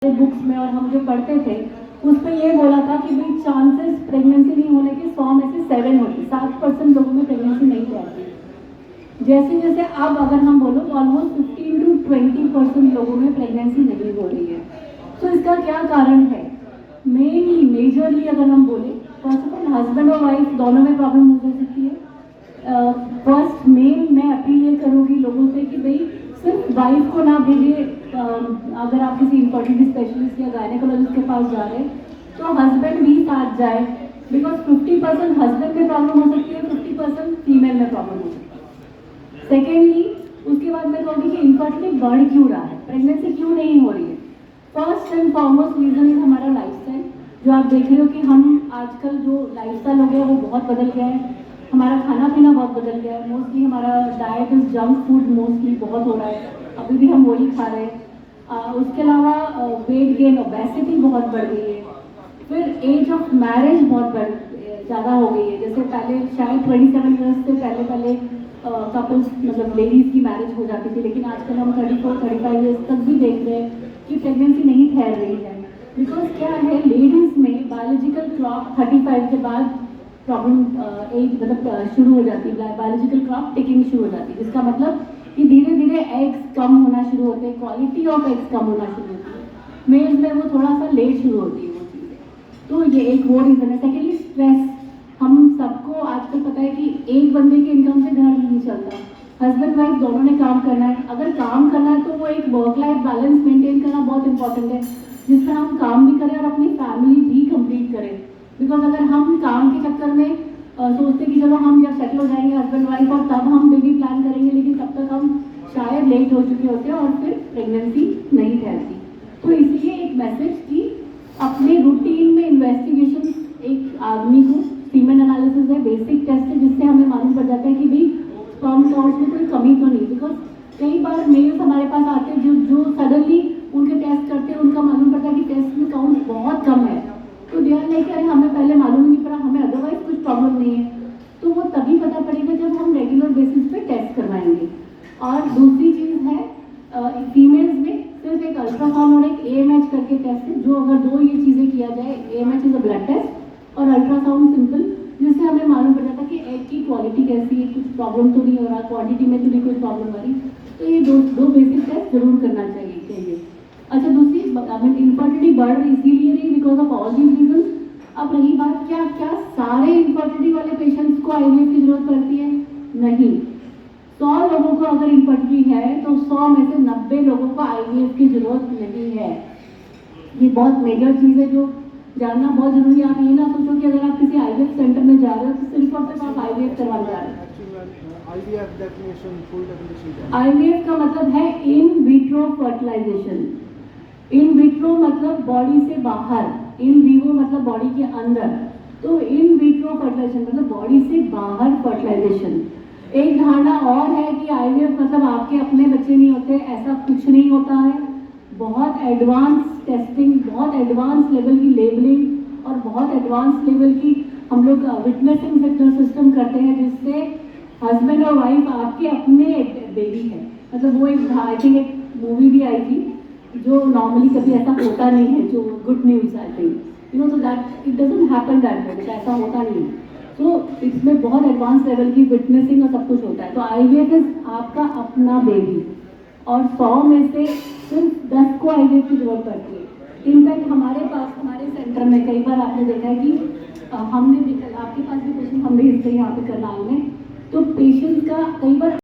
Books में और हम जो पढ़ते थे उस पर ये बोला था कि भाई चांसेस प्रेगनेंसी नहीं होने के 100 में से 7 होते, 7% लोगों में प्रेगनेंसी नहीं रहती। जैसे जैसे अब अगर हम बोलो तो ऑलमोस्ट 15 to 20% लोगों में प्रेगनेंसी नहीं हो रही है। तो इसका क्या कारण है? मेनली मेजरली अगर हम बोले, फर्स्ट ऑफ ऑल हस्बैंड और वाइफ दोनों में प्रॉब्लम हो सकती है। फर्स्ट मेन मैं अपील ये करूँगी लोगों से कि भाई सिर्फ वाइफ को ना भेजिए। अगर आप किसी इन्फर्टिलिटी स्पेशलिस्ट या गायनेकोलॉजिस्ट के पास जा रहे हैं तो हस्बैंड भी साथ जाए, बिकॉज 50% हस्बैंड में प्रॉब्लम हो सकती है, 50% फीमेल में प्रॉब्लम हो सकती है। सेकेंडली उसके बाद मैं कहूँगी कि इन्फर्टिलिटी बढ़ क्यों रहा है, प्रेगनेंसी क्यों नहीं हो रही है। First and foremost reason is हमारा लाइफस्टाइल। जो आप देख रहे हो कि हम आजकल जो लाइफस्टाइल हो गया वो बहुत बदल गया है। हमारा खाना पीना बहुत बदल गया है। मोस्टली हमारा diet is junk food mostly बहुत हो रहा है, अभी भी हम वही खा रहे हैं। उसके अलावा वेट गेन, ओबेसिटी बहुत बढ़ गई है। फिर एज ऑफ मैरिज बहुत ज़्यादा हो गई है। जैसे पहले शायद 27 ईयर्स से पहले कपल्स मतलब लेडीज़ की मैरिज हो जाती थी, लेकिन आजकल हम 34-35 ईयर्स तक भी देख रहे हैं कि प्रेगनेंसी नहीं ठहर रही है। बिकॉज क्या है, लेडीज़ में बायोलॉजिकल क्लॉक 35 के बाद प्रॉब्लम एज मतलब शुरू हो जाती है, बायोलॉजिकल क्लॉक टिकिंग शुरू हो जाती है, जिसका मतलब कि धीरे धीरे एग्स कम होना शुरू होते हैं, क्वालिटी ऑफ एग्स कम होना शुरू होती है। मेल्स में वो थोड़ा सा लेट शुरू होती है वो चीज़ें। तो ये एक वो रीज़न है। Secondly stress. हम सबको आजकल पता है कि एक बंदे के इनकम से घर नहीं चलता, हस्बैंड वाइफ दोनों ने काम करना है। अगर काम करना है तो वो एक वर्क लाइफ बैलेंस मेंटेन करना बहुत इंपॉर्टेंट है, जिसमें हम काम भी करें और अपनी फैमिली भी कंप्लीट करें। बिकॉज अगर हम काम के चक्कर में सोचते कि चलो हम जब सेटल हो जाएंगे हस्बैंड वाइफ और तब हम बेबी प्लान करेंगे, लेकिन तब तक हम शायद लेट हो चुके होते हैं और फिर प्रेगनेंसी नहीं ठहरती। तो इसलिए एक मैसेज कि अपने रूटीन में इन्वेस्टिगेशन, एक आदमी को सीमेन एनालिसिस है, बेसिक टेस्ट है, जिससे हमें मालूम पड़ जाता है कि भाई स्पर्म काउंट में कोई कमी तो नहीं। बिकॉज कई बार मेल्स हमारे पास आते हैं जो सडनली उनके टेस्ट करते हैं, उनका मालूम पड़ता है कि टेस्ट में काउंट बहुत कम है, तो ध्यान नहीं कि अरे हमें पहले मालूम नहीं पड़ा, हमें अदरवाइज कुछ प्रॉब्लम नहीं है। तो वो तभी पता पड़ेगा जब हम रेगुलर बेसिस पे टेस्ट करवाएंगे। और दूसरी चीज़ है, फीमेल्स में सिर्फ एक अल्ट्रासाउंड और एक AMH करके टेस्ट है, जो अगर दो ये चीज़ें किया जाए, AMH is a blood test और अल्ट्रासाउंड सिंपल, जिससे हमें मालूम पड़ जाता है कि एग की क्वालिटी कैसी है, कुछ प्रॉब्लम तो नहीं हो रहा, क्वांटिटी में तो नहीं कोई प्रॉब्लम आ रही। तो ये दो बेसिक टेस्ट जरूर करना चाहिए। अच्छा, दूसरी इन्फर्टिलिटी बढ़ रही इसीलिए नहीं, because of all these reason. अब रही बात क्या सारे इन्फर्टिलिटी वाले पेशेंट्स को IVF की जरूरत पड़ती है? नहीं। 100 लोगों को अगर इन्फर्टिलिटी है तो 100 में से 90 लोगों को IVF की जरूरत नहीं है। ये बहुत मेजर चीज़ है जो जानना बहुत जरूरी है। आप ये ना सोचो कि अगर आप किसी IVF सेंटर में जा रहे हो तो सिर्फ और सिर्फ आप IVF करवाने जा रहे हो। IVF का मतलब है in vitro fertilization. In vitro मतलब बॉडी से बाहर, इन विवो मतलब बॉडी के अंदर। तो इन विट्रो फर्टिलाइजेशन मतलब बॉडी से बाहर फर्टिलाइजेशन। एक धारणा और है कि IVF मतलब आपके अपने बच्चे नहीं होते, ऐसा कुछ नहीं होता है। बहुत एडवांस टेस्टिंग, बहुत एडवांस लेवल की लेबलिंग और बहुत एडवांस लेवल की हम लोग विटनेसिंग सिस्टम करते हैं, जिससे हस्बैंड और वाइफ आपके अपने बेबी है। मतलब वो एक आई थिंक एक मूवी भी आई थी जो नॉर्मली कभी ऐसा होता नहीं है, जो good news I think so that it doesn't happen that way, ऐसा होता नहीं है। तो इसमें बहुत एडवांस लेवल की विटनेसिंग और सब कुछ होता है। तो IVF इज आपका अपना बेबी और 100 में से सिर्फ 10 को IVF की जरूरत पड़ती है। इनफैक्ट हमारे पास, हमारे सेंटर में कई बार आपने देखा है कि हमने आपके पास भी पेशेंट हम भेजते हैं यहाँ पे करनाल में, तो पेशेंट का कई बार